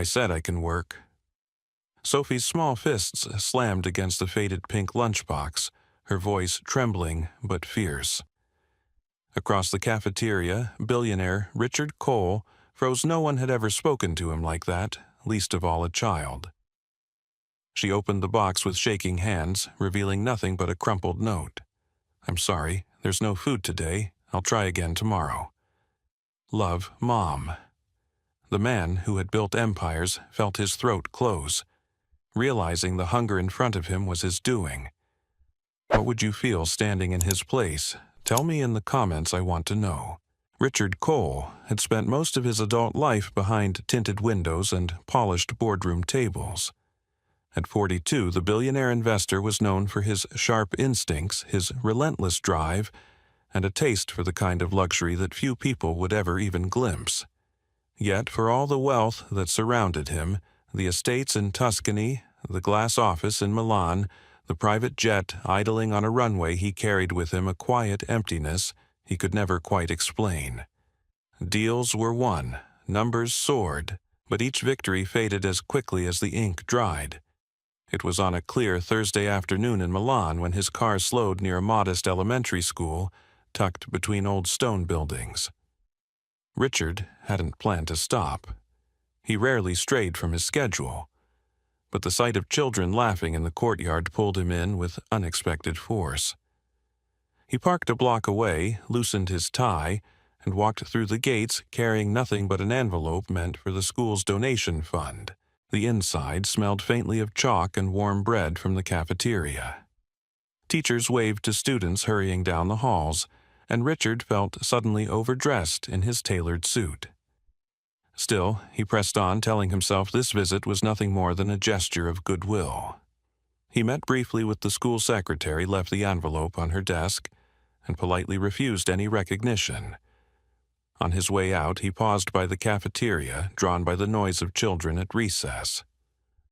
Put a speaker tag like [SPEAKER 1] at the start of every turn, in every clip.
[SPEAKER 1] I said I can work. Sophie's small fists slammed against the faded pink lunchbox, her voice trembling but fierce. Across the cafeteria, billionaire Richard Cole froze. No one had ever spoken to him like that, least of all a child. She opened the box with shaking hands, revealing nothing but a crumpled note. I'm sorry, there's no food today. I'll try again tomorrow. Love, Mom. The man who had built empires felt his throat close, realizing the hunger in front of him was his doing. What would you feel standing in his place? Tell me in the comments, I want to know. Richard Cole had spent most of his adult life behind tinted windows and polished boardroom tables. At 42, the billionaire investor was known for his sharp instincts, his relentless drive, and a taste for the kind of luxury that few people would ever even glimpse. Yet, for all the wealth that surrounded him, the estates in Tuscany, the glass office in Milan, the private jet idling on a runway, he carried with him a quiet emptiness he could never quite explain. Deals were won, numbers soared, but each victory faded as quickly as the ink dried. It was on a clear Thursday afternoon in Milan when his car slowed near a modest elementary school tucked between old stone buildings. Richard hadn't planned to stop. He rarely strayed from his schedule, but the sight of children laughing in the courtyard pulled him in with unexpected force. He parked a block away, loosened his tie, and walked through the gates carrying nothing but an envelope meant for the school's donation fund. The inside smelled faintly of chalk and warm bread from the cafeteria. Teachers waved to students hurrying down the halls, and Richard felt suddenly overdressed in his tailored suit. Still, he pressed on, telling himself this visit was nothing more than a gesture of goodwill. He met briefly with the school secretary, left the envelope on her desk, and politely refused any recognition. On his way out, he paused by the cafeteria, drawn by the noise of children at recess.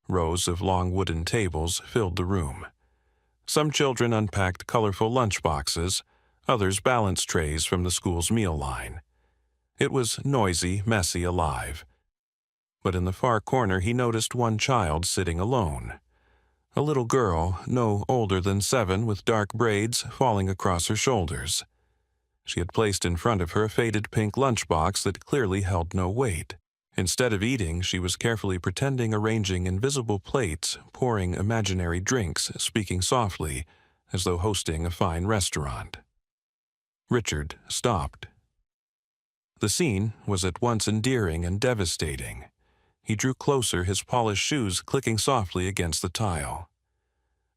[SPEAKER 1] Rows of long wooden tables filled the room. Some children unpacked colorful lunchboxes, others balance trays from the school's meal line. It was noisy, messy, alive. But in the far corner he noticed one child sitting alone. A little girl, no older than 7, with dark braids falling across her shoulders. She had placed in front of her a faded pink lunchbox that clearly held no weight. Instead of eating, she was carefully pretending, arranging invisible plates, pouring imaginary drinks, speaking softly, as though hosting a fine restaurant. Richard stopped. The scene was at once endearing and devastating. He drew closer, his polished shoes clicking softly against the tile.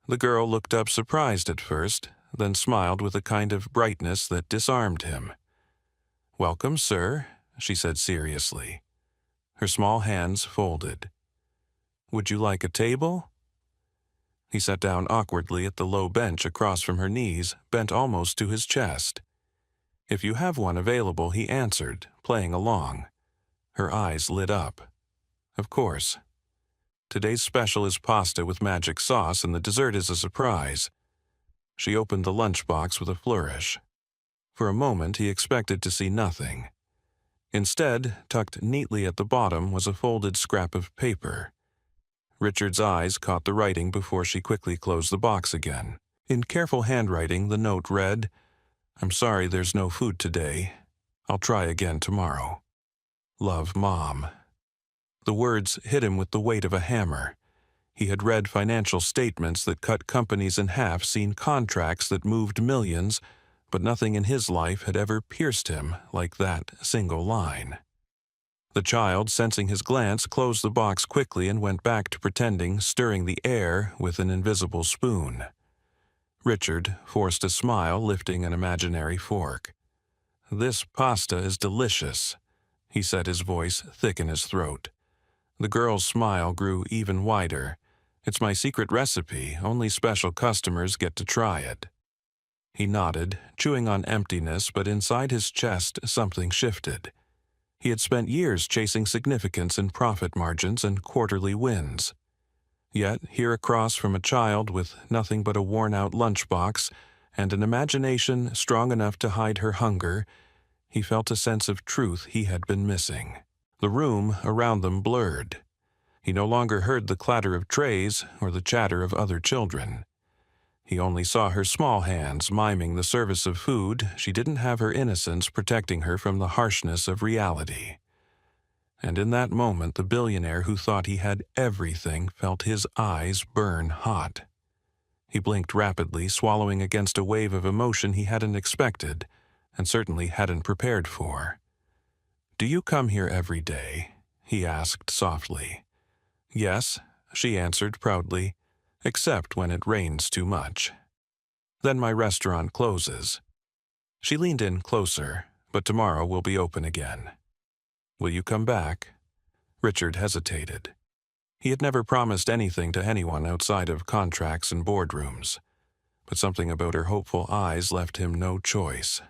[SPEAKER 1] The girl looked up surprised at first, then smiled with a kind of brightness that disarmed him. "Welcome, sir," she said seriously. Her small hands folded. "Would you like a table?" He sat down awkwardly at the low bench across from her knees, bent almost to his chest. "If you have one available," he answered, playing along. Her eyes lit up. "Of course. Today's special is pasta with magic sauce, and the dessert is a surprise." She opened the lunchbox with a flourish. For a moment he expected to see nothing. Instead, tucked neatly at the bottom was a folded scrap of paper. Richard's eyes caught the writing before she quickly closed the box again. In careful handwriting, the note read, "I'm sorry there's no food today. I'll try again tomorrow. Love, Mom." The words hit him with the weight of a hammer. He had read financial statements that cut companies in half, seen contracts that moved millions, but nothing in his life had ever pierced him like that single line. The child, sensing his glance, closed the box quickly and went back to pretending, stirring the air with an invisible spoon. Richard forced a smile, lifting an imaginary fork. "This pasta is delicious," he said, his voice thick in his throat. The girl's smile grew even wider. "It's my secret recipe. Only special customers get to try it." He nodded, chewing on emptiness, but inside his chest something shifted. He had spent years chasing significance in profit margins and quarterly wins. Yet, here across from a child with nothing but a worn-out lunchbox and an imagination strong enough to hide her hunger, he felt a sense of truth he had been missing. The room around them blurred. He no longer heard the clatter of trays or the chatter of other children. He only saw her small hands miming the service of food. She didn't have her innocence protecting her from the harshness of reality. And in that moment, the billionaire who thought he had everything felt his eyes burn hot. He blinked rapidly, swallowing against a wave of emotion he hadn't expected, and certainly hadn't prepared for. "Do you come here every day?" he asked softly. "Yes," she answered proudly, "except when it rains too much. Then my restaurant closes." She leaned in closer, "But tomorrow we'll be open again. Will you come back?" Richard hesitated. He had never promised anything to anyone outside of contracts and boardrooms, but something about her hopeful eyes left him no choice.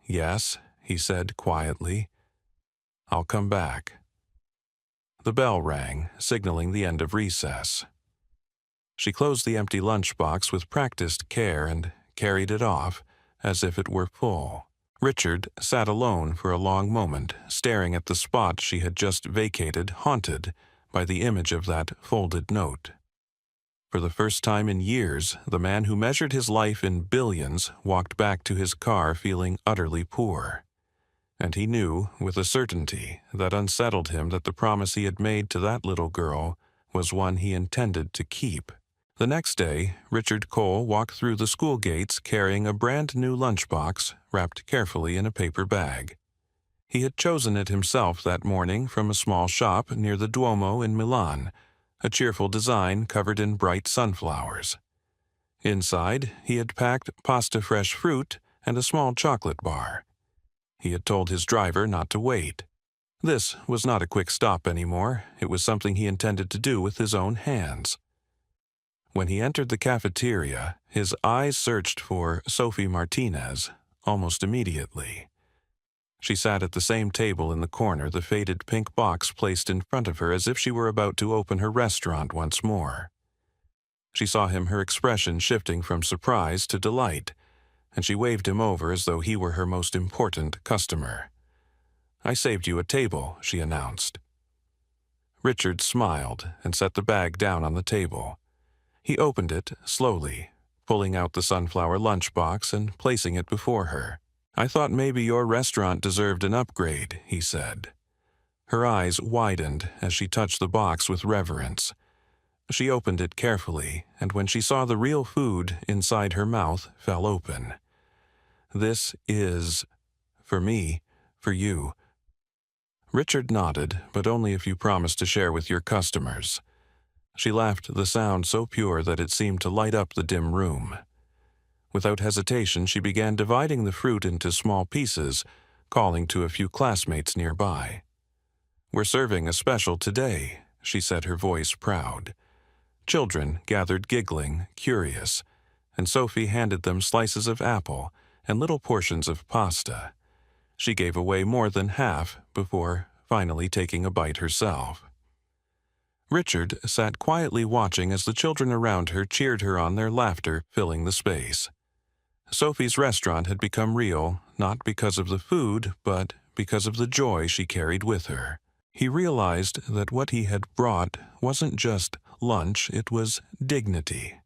[SPEAKER 1] "Yes," he said quietly, "I'll come back." The bell rang, signaling the end of recess. She closed the empty lunchbox with practiced care and carried it off as if it were full. Richard sat alone for a long moment, staring at the spot she had just vacated, haunted by the image of that folded note. For the first time in years, the man who measured his life in billions walked back to his car feeling utterly poor. And he knew, with a certainty that unsettled him, that the promise he had made to that little girl was one he intended to keep. The next day, Richard Cole walked through the school gates carrying a brand-new lunchbox wrapped carefully in a paper bag. He had chosen it himself that morning from a small shop near the Duomo in Milan, a cheerful design covered in bright sunflowers. Inside, he had packed pasta fresh fruit and a small chocolate bar. He had told his driver not to wait. This was not a quick stop anymore. It was something he intended to do with his own hands. When he entered the cafeteria, his eyes searched for Sophie Martinez almost immediately. She sat at the same table in the corner, the faded pink box placed in front of her as if she were about to open her restaurant once more. She saw him, her expression shifting from surprise to delight, and she waved him over as though he were her most important customer. "I saved you a table," she announced. Richard smiled and set the bag down on the table. He opened it slowly, pulling out the sunflower lunchbox and placing it before her. "I thought maybe your restaurant deserved an upgrade," he said. Her eyes widened as she touched the box with reverence. She opened it carefully, and when she saw the real food inside, her mouth fell open. "This is, for me, for you." Richard nodded, "But only if you promise to share with your customers." She laughed, the sound so pure that it seemed to light up the dim room. Without hesitation, she began dividing the fruit into small pieces, calling to a few classmates nearby. "We're serving a special today," she said, her voice proud. Children gathered giggling, curious, and Sophie handed them slices of apple and little portions of pasta. She gave away more than half before finally taking a bite herself. Richard sat quietly watching as the children around her cheered her on, their laughter filling the space. Sophie's restaurant had become real, not because of the food, but because of the joy she carried with her. He realized that what he had brought wasn't just lunch, it was dignity,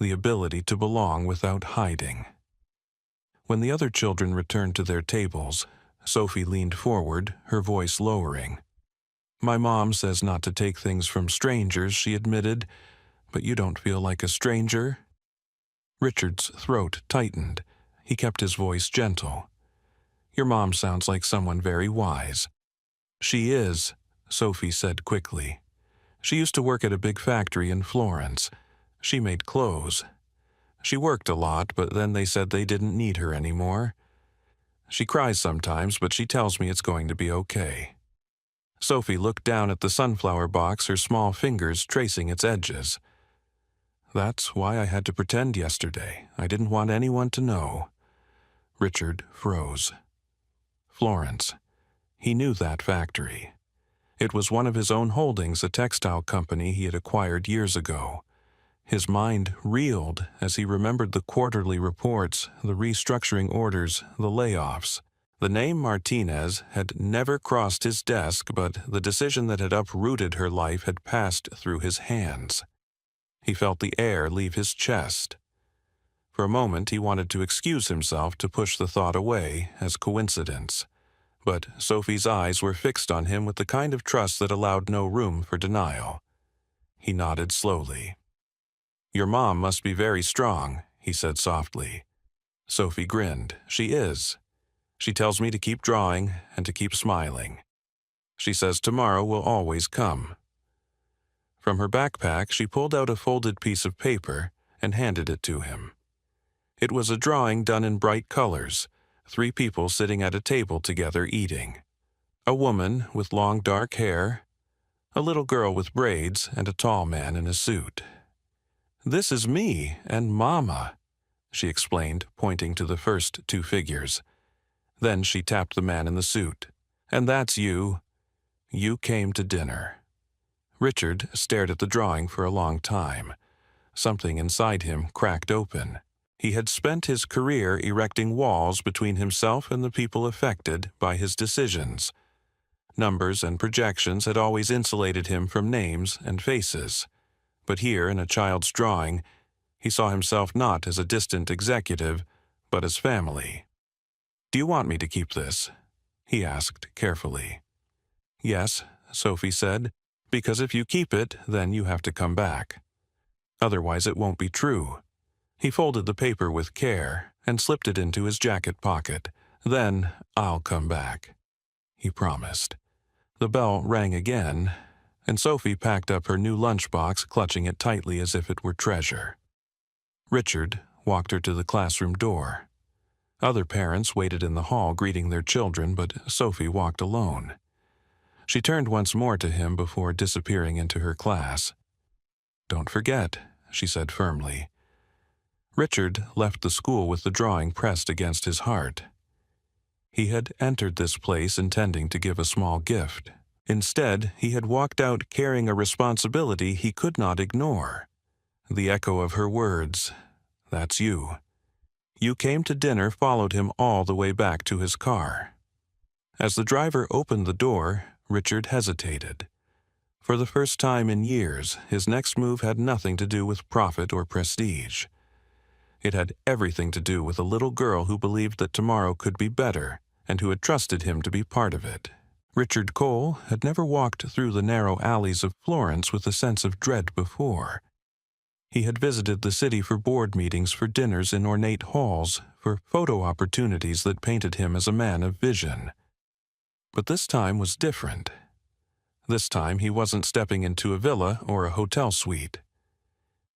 [SPEAKER 1] the ability to belong without hiding. When the other children returned to their tables, Sophie leaned forward, her voice lowering. "My mom says not to take things from strangers," she admitted, "but you don't feel like a stranger?" Richard's throat tightened. He kept his voice gentle. "Your mom sounds like someone very wise." "She is," Sophie said quickly. "She used to work at a big factory in Florence. She made clothes. She worked a lot, but then they said they didn't need her anymore. She cries sometimes, but she tells me it's going to be okay." Sophie looked down at the sunflower box, her small fingers tracing its edges. "That's why I had to pretend yesterday. I didn't want anyone to know." Richard froze. Florence. He knew that factory. It was one of his own holdings, a textile company he had acquired years ago. His mind reeled as he remembered the quarterly reports, the restructuring orders, the layoffs. The name Martinez had never crossed his desk, but the decision that had uprooted her life had passed through his hands. He felt the air leave his chest. For a moment he wanted to excuse himself, to push the thought away as coincidence. But Sophie's eyes were fixed on him with the kind of trust that allowed no room for denial. He nodded slowly. "Your mom must be very strong," he said softly. Sophie grinned. "She is. She tells me to keep drawing and to keep smiling. She says tomorrow will always come." From her backpack she pulled out a folded piece of paper and handed it to him. It was a drawing done in bright colors, 3 people sitting at a table together eating. A woman with long dark hair, a little girl with braids, and a tall man in a suit. "This is me and Mama," she explained, pointing to the first 2 figures. Then she tapped the man in the suit. "And that's you. You came to dinner." Richard stared at the drawing for a long time. Something inside him cracked open. He had spent his career erecting walls between himself and the people affected by his decisions. Numbers and projections had always insulated him from names and faces. But here, in a child's drawing, he saw himself not as a distant executive, but as family. "Do you want me to keep this?" he asked carefully. "Yes," Sophie said, "because if you keep it, then you have to come back. Otherwise it won't be true." He folded the paper with care and slipped it into his jacket pocket. "Then I'll come back," he promised. The bell rang again, and Sophie packed up her new lunchbox, clutching it tightly as if it were treasure. Richard walked her to the classroom door. Other parents waited in the hall greeting their children, but Sophie walked alone. She turned once more to him before disappearing into her class. "Don't forget," she said firmly. Richard left the school with the drawing pressed against his heart. He had entered this place intending to give a small gift. Instead, he had walked out carrying a responsibility he could not ignore. The echo of her words, "That's you. You came to dinner," followed him all the way back to his car. As the driver opened the door, Richard hesitated. For the first time in years, his next move had nothing to do with profit or prestige. It had everything to do with a little girl who believed that tomorrow could be better and who had trusted him to be part of it. Richard Cole had never walked through the narrow alleys of Florence with a sense of dread before. He had visited the city for board meetings, for dinners in ornate halls, for photo opportunities that painted him as a man of vision. But this time was different. This time he wasn't stepping into a villa or a hotel suite.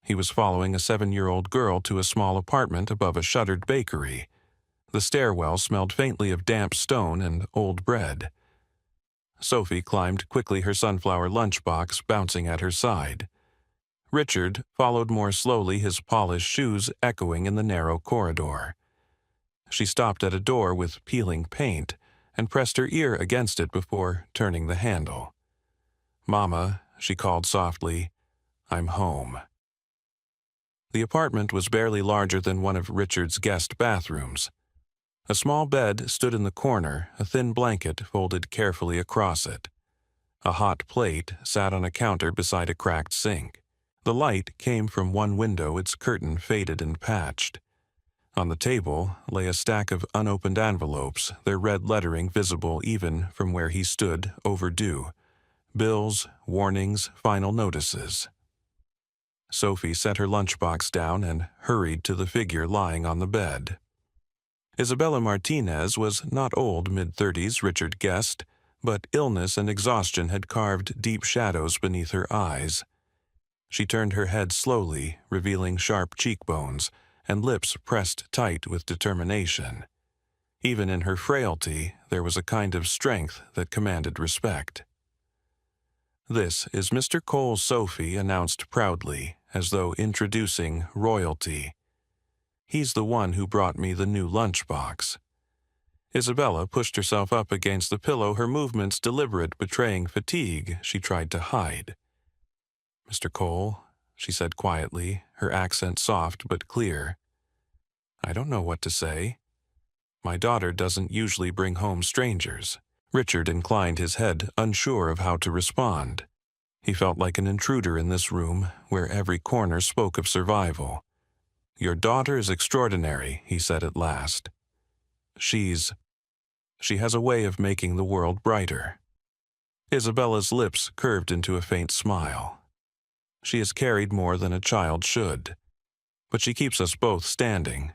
[SPEAKER 1] He was following a 7-year-old girl to a small apartment above a shuttered bakery. The stairwell smelled faintly of damp stone and old bread. Sophie climbed quickly, her sunflower lunchbox bouncing at her side. Richard followed more slowly, his polished shoes echoing in the narrow corridor. She stopped at a door with peeling paint and pressed her ear against it before turning the handle. "Mama," she called softly, "I'm home." The apartment was barely larger than one of Richard's guest bathrooms. A small bed stood in the corner, a thin blanket folded carefully across it. A hot plate sat on a counter beside a cracked sink. The light came from one window, its curtain faded and patched. On the table lay a stack of unopened envelopes, their red lettering visible even from where he stood, overdue. Bills, warnings, final notices. Sophie set her lunchbox down and hurried to the figure lying on the bed. Isabella Martinez was not old, mid-30s, Richard guessed, but illness and exhaustion had carved deep shadows beneath her eyes. She turned her head slowly, revealing sharp cheekbones and lips pressed tight with determination. Even in her frailty, there was a kind of strength that commanded respect. "This is Mr. Cole's Sophie," announced proudly, as though introducing royalty. "He's the one who brought me the new lunchbox." Isabella pushed herself up against the pillow, her movements deliberate, betraying fatigue she tried to hide. "Mr. Cole," she said quietly, her accent soft but clear. "I don't know what to say." My daughter doesn't usually bring home strangers. Richard inclined his head, unsure of how to respond. He felt like an intruder in this room, where every corner spoke of survival. "Your daughter is extraordinary," he said at last. She has a way of making the world brighter." Isabella's lips curved into a faint smile. "She has carried more than a child should. But she keeps us both standing."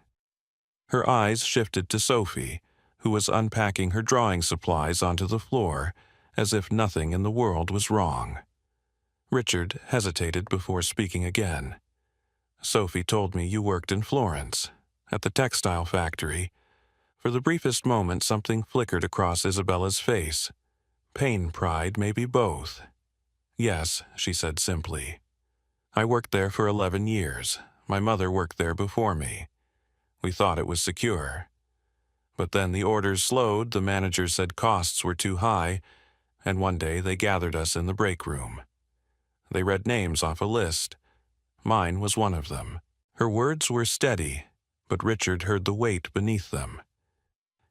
[SPEAKER 1] Her eyes shifted to Sophie, who was unpacking her drawing supplies onto the floor, as if nothing in the world was wrong. Richard hesitated before speaking again. "Sophie told me you worked in Florence, at the textile factory." For the briefest moment something flickered across Isabella's face. Pain, pride, maybe both. "Yes," she said simply. "I worked there for 11 years. My mother worked there before me. We thought it was secure. But then the orders slowed, the manager said costs were too high, and one day they gathered us in the break room. They read names off a list. Mine was one of them." Her words were steady, but Richard heard the weight beneath them.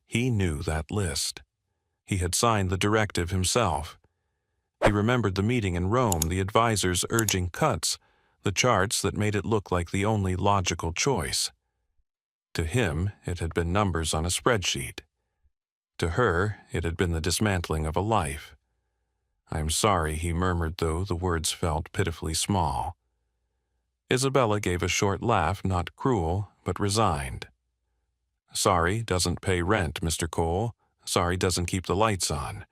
[SPEAKER 1] He knew that list. He had signed the directive himself. He remembered the meeting in Rome, the advisors urging cuts, the charts that made it look like the only logical choice. To him, it had been numbers on a spreadsheet. To her, it had been the dismantling of a life. "I'm sorry," he murmured, though the words felt pitifully small. Isabella gave a short laugh, not cruel, but resigned. "Sorry doesn't pay rent, Mr. Cole. Sorry doesn't keep the lights on.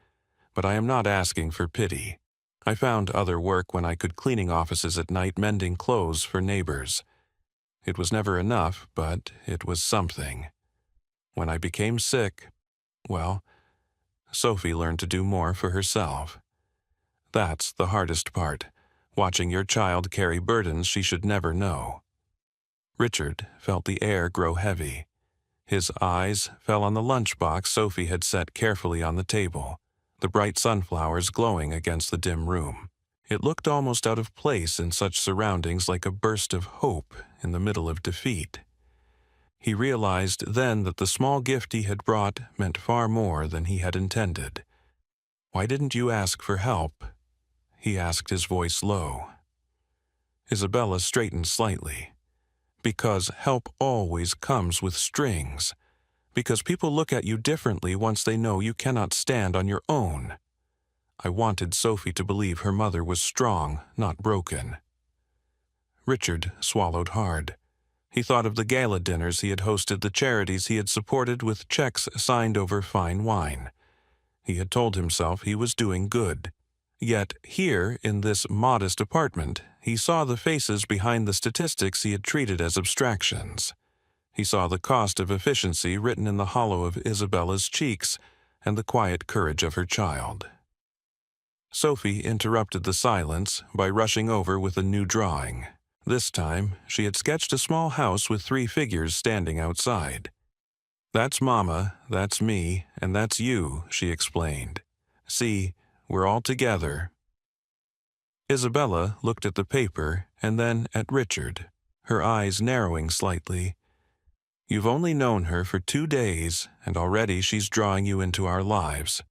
[SPEAKER 1] But I am not asking for pity. I found other work when I could, cleaning offices at night, mending clothes for neighbors. It was never enough, but it was something. When I became sick, well, Sophie learned to do more for herself. That's the hardest part, watching your child carry burdens she should never know." Richard felt the air grow heavy. His eyes fell on the lunchbox Sophie had set carefully on the table, the bright sunflowers glowing against the dim room. It looked almost out of place in such surroundings, like a burst of hope in the middle of defeat. He realized then that the small gift he had brought meant far more than he had intended. "Why didn't you ask for help?" he asked, his voice low. Isabella straightened slightly. "Because help always comes with strings. Because people look at you differently once they know you cannot stand on your own. I wanted Sophie to believe her mother was strong, not broken." Richard swallowed hard. He thought of the gala dinners he had hosted, the charities he had supported with checks signed over fine wine. He had told himself he was doing good. Yet here, in this modest apartment, he saw the faces behind the statistics he had treated as abstractions. He saw the cost of efficiency written in the hollow of Isabella's cheeks and the quiet courage of her child. Sophie interrupted the silence by rushing over with a new drawing. This time, she had sketched a small house with 3 figures standing outside. "That's Mama, that's me, and that's you," she explained. "See, we're all together." Isabella looked at the paper and then at Richard, her eyes narrowing slightly. "You've only known her for 2 days, and already she's drawing you into our lives.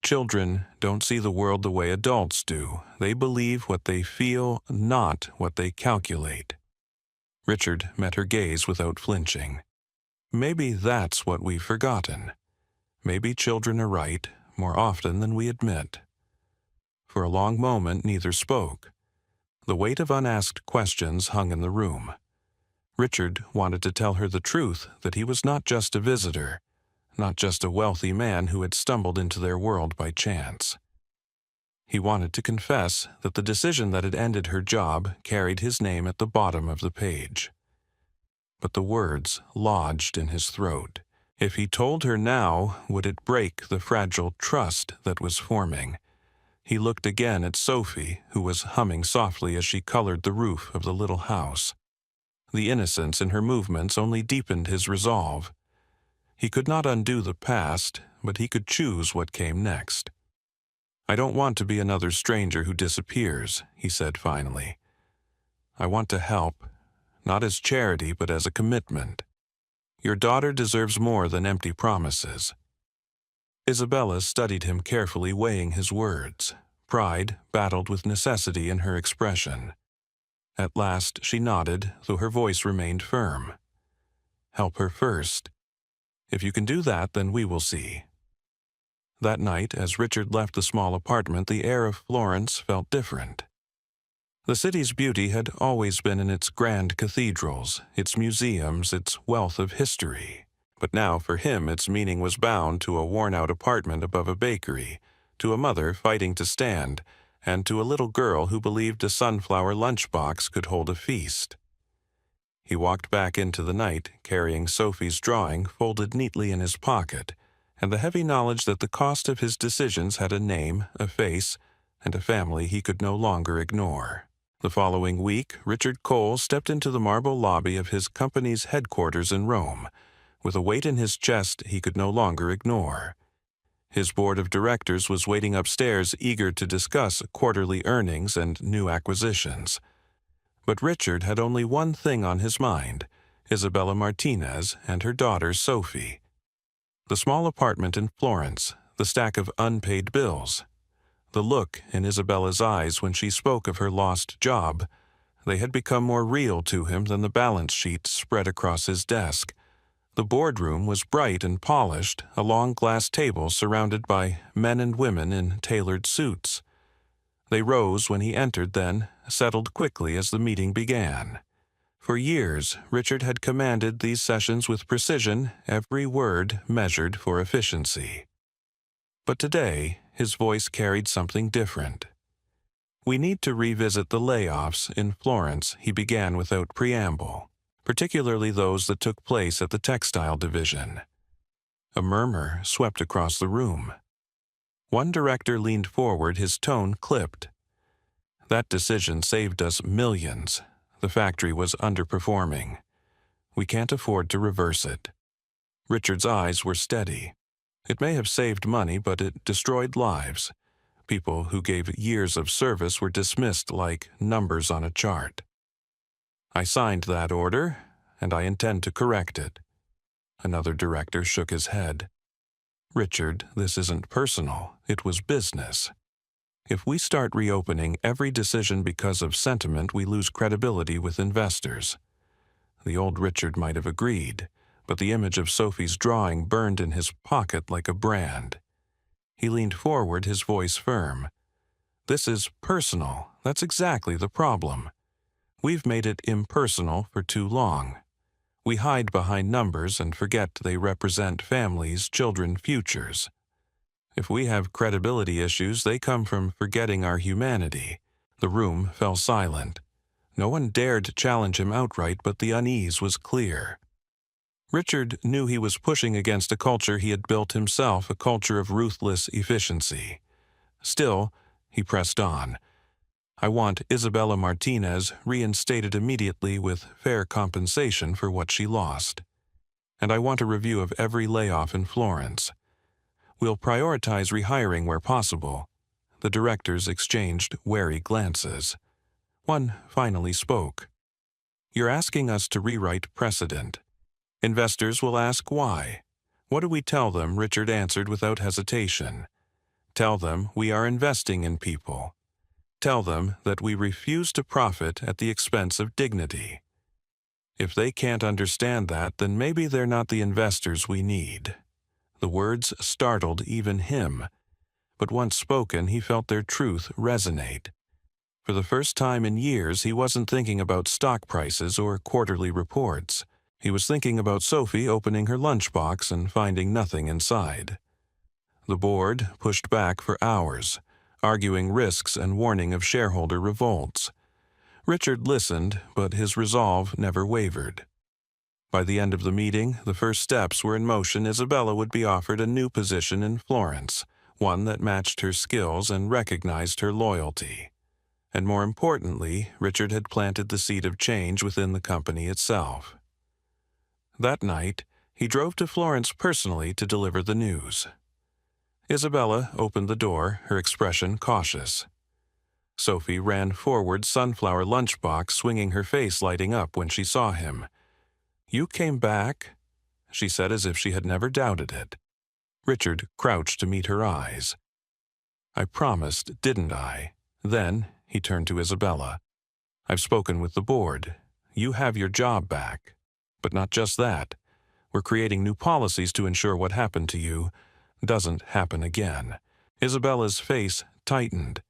[SPEAKER 1] Children don't see the world the way adults do. They believe what they feel, not what they calculate." Richard met her gaze without flinching. "Maybe that's what we've forgotten. Maybe children are right more often than we admit." For a long moment neither spoke. The weight of unasked questions hung in the room. Richard wanted to tell her the truth, that he was not just a visitor, not just a wealthy man who had stumbled into their world by chance. He wanted to confess that the decision that had ended her job carried his name at the bottom of the page. But the words lodged in his throat. If he told her now, would it break the fragile trust that was forming? He looked again at Sophie, who was humming softly as she colored the roof of the little house. The innocence in her movements only deepened his resolve. He could not undo the past, but he could choose what came next. "I don't want to be another stranger who disappears," he said finally. "I want to help, not as charity, but as a commitment." Your daughter deserves more than empty promises." Isabella studied him carefully, weighing his words. Pride battled with necessity in her expression. At last she nodded, though her voice remained firm. "Help her first. If you can do that, then we will see." That night, as Richard left the small apartment, the air of Florence felt different. The city's beauty had always been in its grand cathedrals, its museums, its wealth of history. But now, for him, its meaning was bound to a worn-out apartment above a bakery, to a mother fighting to stand, and to a little girl who believed a sunflower lunchbox could hold a feast. He walked back into the night, carrying Sophie's drawing folded neatly in his pocket, and the heavy knowledge that the cost of his decisions had a name, a face, and a family he could no longer ignore. The following week, Richard Cole stepped into the marble lobby of his company's headquarters in Rome, with a weight in his chest he could no longer ignore. His board of directors was waiting upstairs, eager to discuss quarterly earnings and new acquisitions. But Richard had only one thing on his mind: Isabella Martinez and her daughter Sophie. The small apartment in Florence, the stack of unpaid bills, the look in Isabella's eyes when she spoke of her lost job, they had become more real to him than the balance sheet spread across his desk. The boardroom was bright and polished, a long glass table surrounded by men and women in tailored suits. They rose when he entered, then settled quickly as the meeting began. For years, Richard had commanded these sessions with precision, every word measured for efficiency. But today, his voice carried something different. "We need to revisit the layoffs in Florence," he began without preamble, "particularly those that took place at the textile division." A murmur swept across the room. One director leaned forward, his tone clipped. "That decision saved us millions. The factory was underperforming. We can't afford to reverse it." Richard's eyes were steady. It may have saved money, but it destroyed lives. People who gave years of service were dismissed like numbers on a chart. "I signed that order, and I intend to correct it." Another director shook his head. "Richard, this isn't personal. It was business. If we start reopening every decision because of sentiment, we lose credibility with investors." The old Richard might have agreed, but the image of Sophie's drawing burned in his pocket like a brand. He leaned forward, his voice firm. "This is personal. That's exactly the problem. We've made it impersonal for too long. We hide behind numbers and forget they represent families, children, futures. If we have credibility issues, they come from forgetting our humanity." The room fell silent. No one dared challenge him outright, but the unease was clear. Richard knew he was pushing against a culture he had built himself, a culture of ruthless efficiency. Still, he pressed on. "I want Isabella Martinez reinstated immediately with fair compensation for what she lost. And I want a review of every layoff in Florence. We'll prioritize rehiring where possible." The directors exchanged wary glances. One finally spoke. "You're asking us to rewrite precedent. Investors will ask why. What do we tell them?" Richard answered without hesitation. "Tell them we are investing in people. Tell them that we refuse to profit at the expense of dignity. If they can't understand that, then maybe they're not the investors we need." The words startled even him, but once spoken, he felt their truth resonate. For the first time in years, he wasn't thinking about stock prices or quarterly reports. He was thinking about Sophie opening her lunchbox and finding nothing inside. The board pushed back for hours, arguing risks and warning of shareholder revolts. Richard listened, but his resolve never wavered. By the end of the meeting, the first steps were in motion. Isabella would be offered a new position in Florence, one that matched her skills and recognized her loyalty. And more importantly, Richard had planted the seed of change within the company itself. That night, he drove to Florence personally to deliver the news. Isabella opened the door, her expression cautious. Sophie ran forward, sunflower lunchbox, swinging, her face lighting up when she saw him. "You came back?" she said as if she had never doubted it. Richard crouched to meet her eyes. I promised, didn't I? Then he turned to Isabella. I've spoken with the board. You have your job back. But not just that. We're creating new policies to ensure what happened to you doesn't happen again. Isabella's face tightened.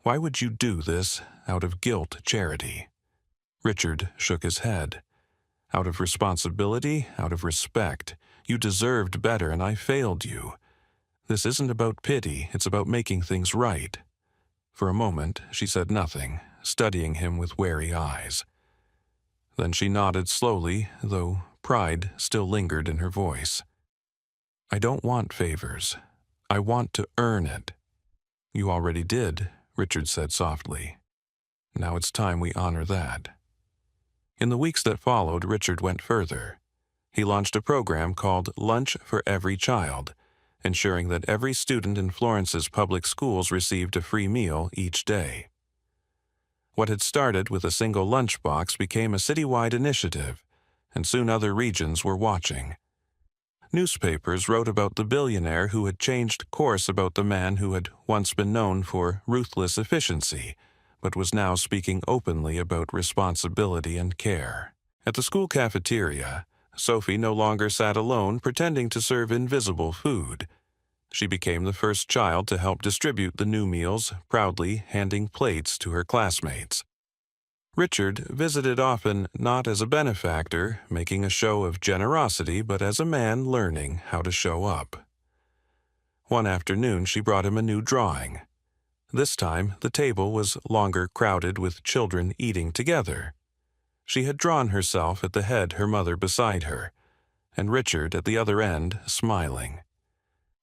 [SPEAKER 1] Why would you do this out of guilt, Charity? Richard shook his head. Out of responsibility, out of respect. You deserved better and I failed you. This isn't about pity, it's about making things right. For a moment, she said nothing, studying him with wary eyes. Then she nodded slowly, though pride still lingered in her voice. I don't want favors. I want to earn it. You already did, Richard said softly. Now it's time we honor that. In the weeks that followed, Richard went further. He launched a program called Lunch for Every Child, ensuring that every student in Florence's public schools received a free meal each day. What had started with a single lunchbox became a citywide initiative, and soon other regions were watching. Newspapers wrote about the billionaire who had changed course, about the man who had once been known for ruthless efficiency, but was now speaking openly about responsibility and care. At the school cafeteria, Sophie no longer sat alone pretending to serve invisible food. She became the first child to help distribute the new meals, proudly handing plates to her classmates. Richard visited often not as a benefactor, making a show of generosity, but as a man learning how to show up. One afternoon she brought him a new drawing. This time the table was longer, crowded with children eating together. She had drawn herself at the head, her mother beside her, and Richard at the other end, smiling.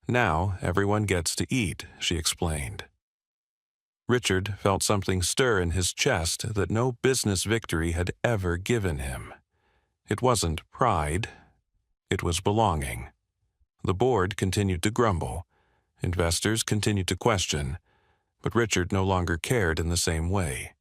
[SPEAKER 1] Now everyone gets to eat, she explained. Richard felt something stir in his chest that no business victory had ever given him. It wasn't pride, it was belonging. The board continued to grumble. Investors continued to question, but Richard no longer cared in the same way.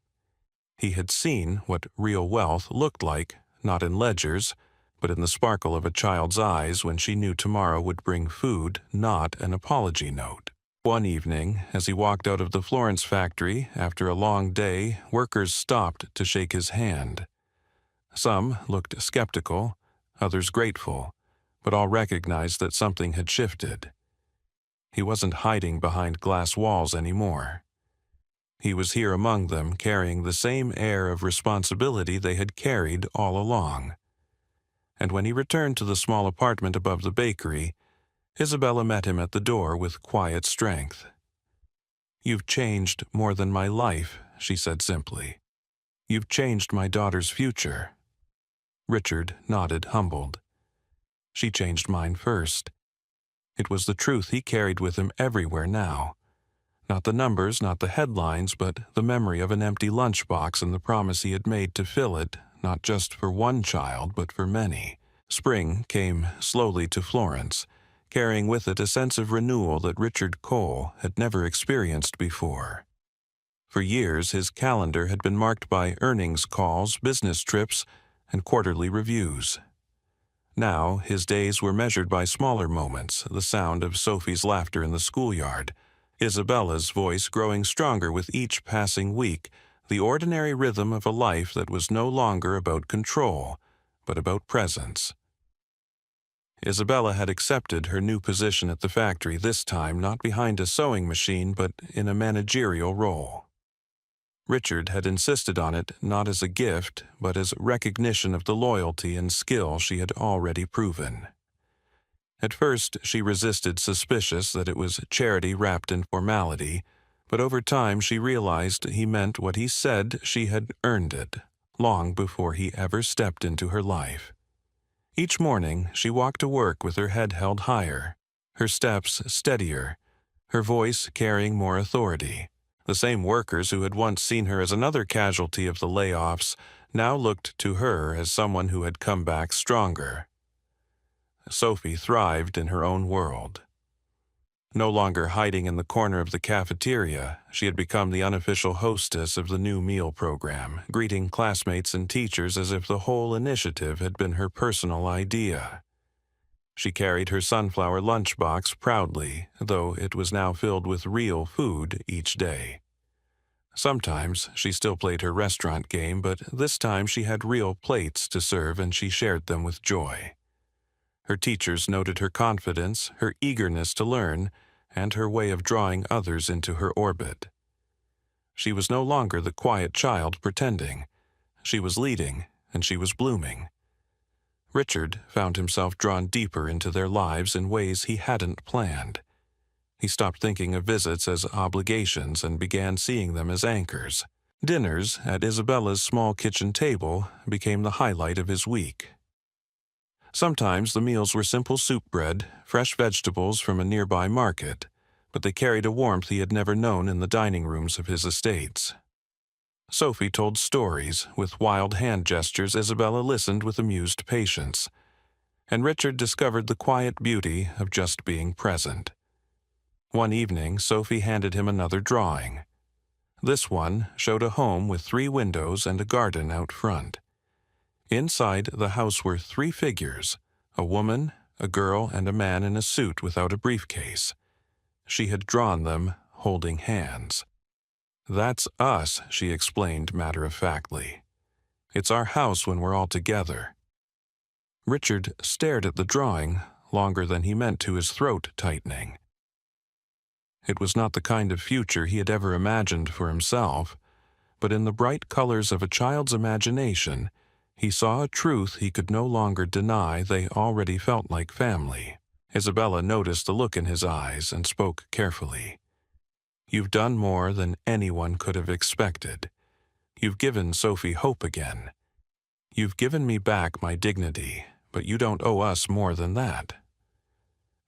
[SPEAKER 1] He had seen what real wealth looked like, not in ledgers, but in the sparkle of a child's eyes when she knew tomorrow would bring food, not an apology note. One evening, as he walked out of the Florence factory after a long day, workers stopped to shake his hand. Some looked skeptical, others grateful, but all recognized that something had shifted. He wasn't hiding behind glass walls anymore. He was here among them, carrying the same air of responsibility they had carried all along. And when he returned to the small apartment above the bakery, Isabella met him at the door with quiet strength. "You've changed more than my life," she said simply. "You've changed my daughter's future." Richard nodded, humbled. "She changed mine first." It was the truth he carried with him everywhere now. Not the numbers, not the headlines, but the memory of an empty lunchbox and the promise he had made to fill it, not just for one child, but for many. Spring came slowly to Florence, carrying with it a sense of renewal that Richard Cole had never experienced before. For years, his calendar had been marked by earnings calls, business trips, and quarterly reviews. Now, his days were measured by smaller moments, the sound of Sophie's laughter in the schoolyard, Isabella's voice growing stronger with each passing week, the ordinary rhythm of a life that was no longer about control, but about presence. Isabella had accepted her new position at the factory, this time not behind a sewing machine, but in a managerial role. Richard had insisted on it not as a gift, but as recognition of the loyalty and skill she had already proven. At first, she resisted, suspicious that it was charity wrapped in formality, but over time she realized he meant what he said. She had earned it, long before he ever stepped into her life. Each morning, she walked to work with her head held higher, her steps steadier, her voice carrying more authority. The same workers who had once seen her as another casualty of the layoffs now looked to her as someone who had come back stronger. Sophie thrived in her own world. No longer hiding in the corner of the cafeteria, she had become the unofficial hostess of the new meal program, greeting classmates and teachers as if the whole initiative had been her personal idea. She carried her sunflower lunchbox proudly, though it was now filled with real food each day. Sometimes she still played her restaurant game, but this time she had real plates to serve and she shared them with joy. Her teachers noted her confidence, her eagerness to learn, and her way of drawing others into her orbit. She was no longer the quiet child pretending. She was leading, and she was blooming. Richard found himself drawn deeper into their lives in ways he hadn't planned. He stopped thinking of visits as obligations and began seeing them as anchors. Dinners at Isabella's small kitchen table became the highlight of his week. Sometimes the meals were simple soup bread, fresh vegetables from a nearby market, but they carried a warmth he had never known in the dining rooms of his estates. Sophie told stories. With wild hand gestures, Isabella listened with amused patience, and Richard discovered the quiet beauty of just being present. One evening, Sophie handed him another drawing. This one showed a home with 3 windows and a garden out front. Inside the house were 3 figures, a woman, a girl, and a man in a suit without a briefcase. She had drawn them holding hands. "That's us," she explained matter-of-factly. "It's our house when we're all together." Richard stared at the drawing longer than he meant to, his throat tightening. It was not the kind of future he had ever imagined for himself, but in the bright colors of a child's imagination, he saw a truth he could no longer deny. They already felt like family. Isabella noticed the look in his eyes and spoke carefully. "You've done more than anyone could have expected. You've given Sophie hope again. You've given me back my dignity, but you don't owe us more than that."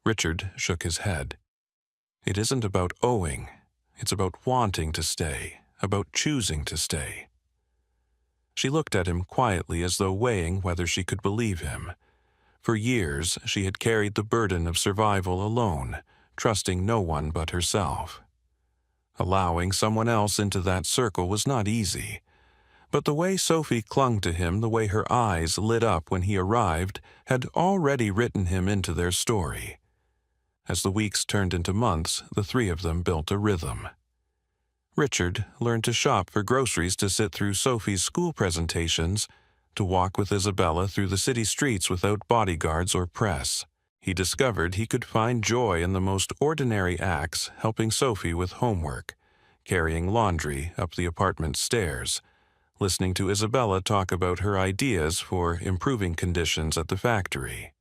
[SPEAKER 1] Richard shook his head. "It isn't about owing. It's about wanting to stay, about choosing to stay." She looked at him quietly as though weighing whether she could believe him. For years, she had carried the burden of survival alone, trusting no one but herself. Allowing someone else into that circle was not easy, but the way Sophie clung to him, the way her eyes lit up when he arrived, had already written him into their story. As the weeks turned into months, the 3 of them built a rhythm. Richard learned to shop for groceries, to sit through Sophie's school presentations, to walk with Isabella through the city streets without bodyguards or press. He discovered he could find joy in the most ordinary acts, helping Sophie with homework, carrying laundry up the apartment stairs, listening to Isabella talk about her ideas for improving conditions at the factory.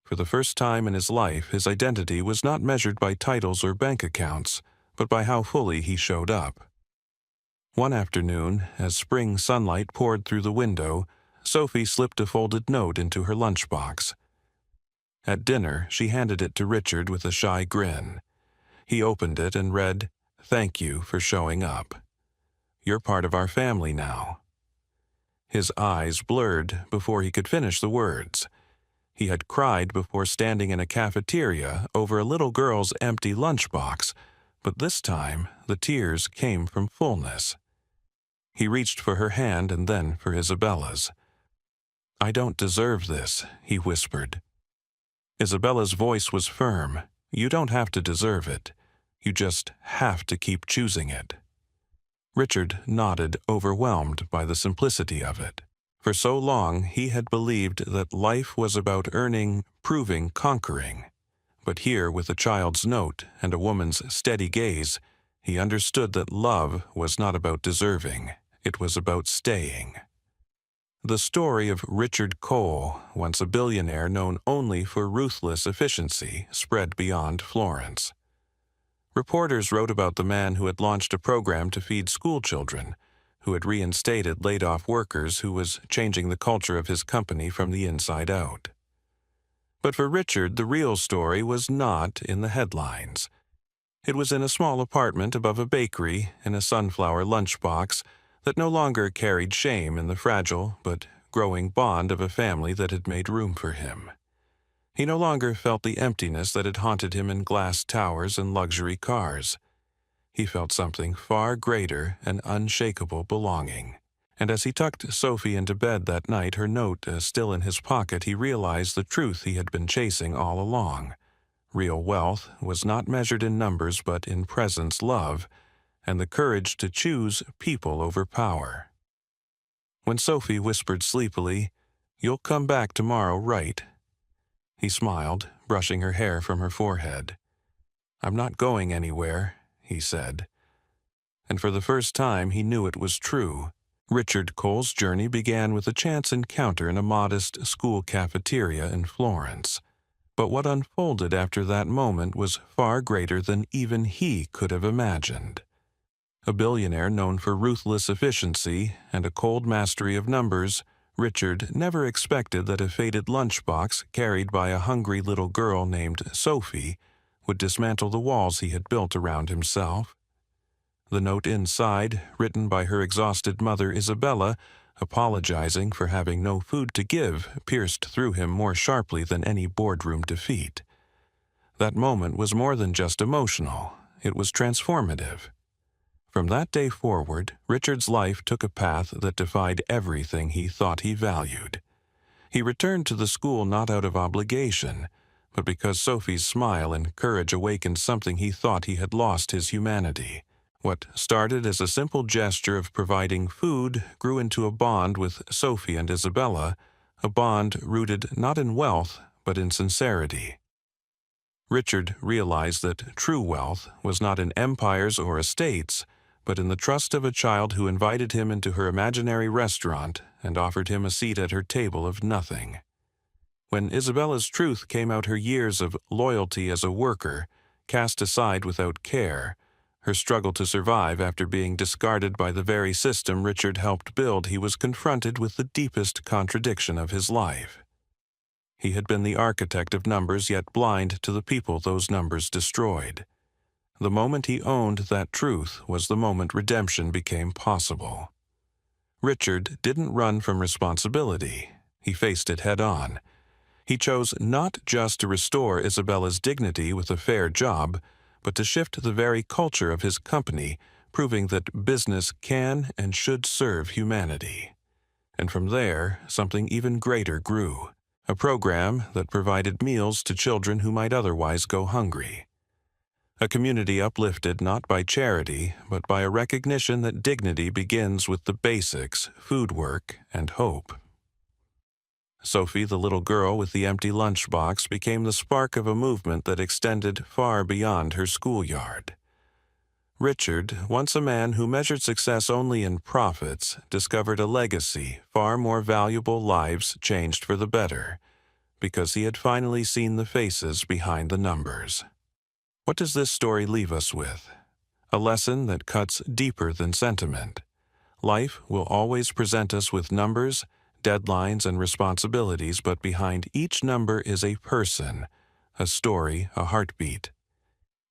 [SPEAKER 1] For the first time in his life, his identity was not measured by titles or bank accounts, but by how fully he showed up. One afternoon, as spring sunlight poured through the window, Sophie slipped a folded note into her lunchbox. At dinner, she handed it to Richard with a shy grin. He opened it and read, "Thank you for showing up. You're part of our family now." His eyes blurred before he could finish the words. He had cried before standing in a cafeteria over a little girl's empty lunchbox, but this time the tears came from fullness. He reached for her hand and then for Isabella's. "I don't deserve this," he whispered. Isabella's voice was firm. "You don't have to deserve it. You just have to keep choosing it." Richard nodded, overwhelmed by the simplicity of it. For so long he had believed that life was about earning, proving, conquering. But here, with a child's note and a woman's steady gaze, he understood that love was not about deserving. It was about staying. The story of Richard Cole, once a billionaire known only for ruthless efficiency, spread beyond Florence. Reporters wrote about the man who had launched a program to feed school children, who had reinstated laid-off workers, who was changing the culture of his company from the inside out. But for Richard, the real story was not in the headlines. It was in a small apartment above a bakery, in a sunflower lunchbox that no longer carried shame in the fragile but growing bond of a family that had made room for him. He no longer felt the emptiness that had haunted him in glass towers and luxury cars. He felt something far greater, an unshakable belonging. And as he tucked Sophie into bed that night, her note still in his pocket, he realized the truth he had been chasing all along. Real wealth was not measured in numbers but in presence, love, and the courage to choose people over power. When Sophie whispered sleepily, "You'll come back tomorrow, right?" he smiled, brushing her hair from her forehead. "I'm not going anywhere," he said. And for the first time he knew it was true. Richard Cole's journey began with a chance encounter in a modest school cafeteria in Florence. But what unfolded after that moment was far greater than even he could have imagined. A billionaire known for ruthless efficiency and a cold mastery of numbers, Richard never expected that a faded lunchbox carried by a hungry little girl named Sophie would dismantle the walls he had built around himself. The note inside, written by her exhausted mother Isabella, apologizing for having no food to give, pierced through him more sharply than any boardroom defeat. That moment was more than just emotional, it was transformative. From that day forward, Richard's life took a path that defied everything he thought he valued. He returned to the school not out of obligation, but because Sophie's smile and courage awakened something he thought he had lost: his humanity. What started as a simple gesture of providing food grew into a bond with Sophie and Isabella, a bond rooted not in wealth but in sincerity. Richard realized that true wealth was not in empires or estates, but in the trust of a child who invited him into her imaginary restaurant and offered him a seat at her table of nothing. When Isabella's truth came out, her years of loyalty as a worker, cast aside without care, her struggle to survive after being discarded by the very system Richard helped build, he was confronted with the deepest contradiction of his life. He had been the architect of numbers, yet blind to the people those numbers destroyed. The moment he owned that truth was the moment redemption became possible. Richard didn't run from responsibility. He faced it head-on. He chose not just to restore Isabella's dignity with a fair job, but to shift the very culture of his company, proving that business can and should serve humanity. And from there, something even greater grew, a program that provided meals to children who might otherwise go hungry. A community uplifted not by charity, but by a recognition that dignity begins with the basics: food, work, and hope. Sophie, the little girl with the empty lunchbox, became the spark of a movement that extended far beyond her schoolyard. Richard, once a man who measured success only in profits, discovered a legacy: far more valuable lives changed for the better, because he had finally seen the faces behind the numbers. What does this story leave us with? A lesson that cuts deeper than sentiment. Life will always present us with numbers, deadlines, and responsibilities, but behind each number is a person, a story, a heartbeat.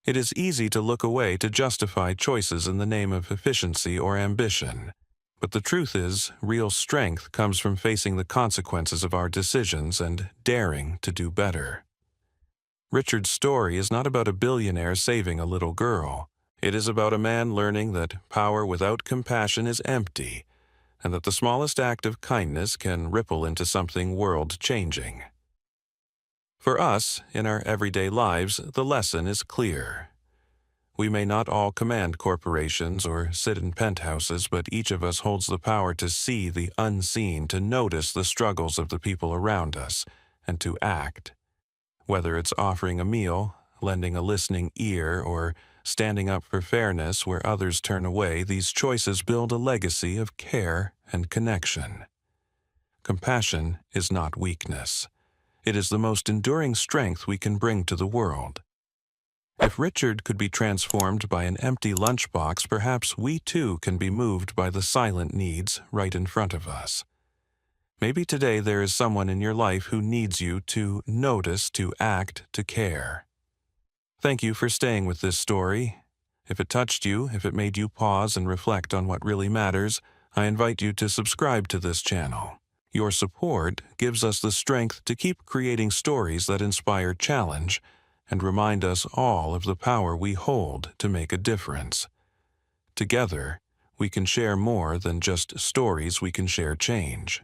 [SPEAKER 1] It is easy to look away to justify choices in the name of efficiency or ambition. But the truth is, real strength comes from facing the consequences of our decisions and daring to do better. Richard's story is not about a billionaire saving a little girl. It is about a man learning that power without compassion is empty, and that the smallest act of kindness can ripple into something world-changing. For us, in our everyday lives, the lesson is clear. We may not all command corporations or sit in penthouses, but each of us holds the power to see the unseen, to notice the struggles of the people around us, and to act. Whether it's offering a meal, lending a listening ear, or standing up for fairness where others turn away, these choices build a legacy of care and connection. Compassion is not weakness. It is the most enduring strength we can bring to the world. If Richard could be transformed by an empty lunchbox, perhaps we too can be moved by the silent needs right in front of us. Maybe today there is someone in your life who needs you to notice, to act, to care. Thank you for staying with this story. If it touched you, if it made you pause and reflect on what really matters, I invite you to subscribe to this channel. Your support gives us the strength to keep creating stories that inspire challenge and remind us all of the power we hold to make a difference. Together, we can share more than just stories, we can share change.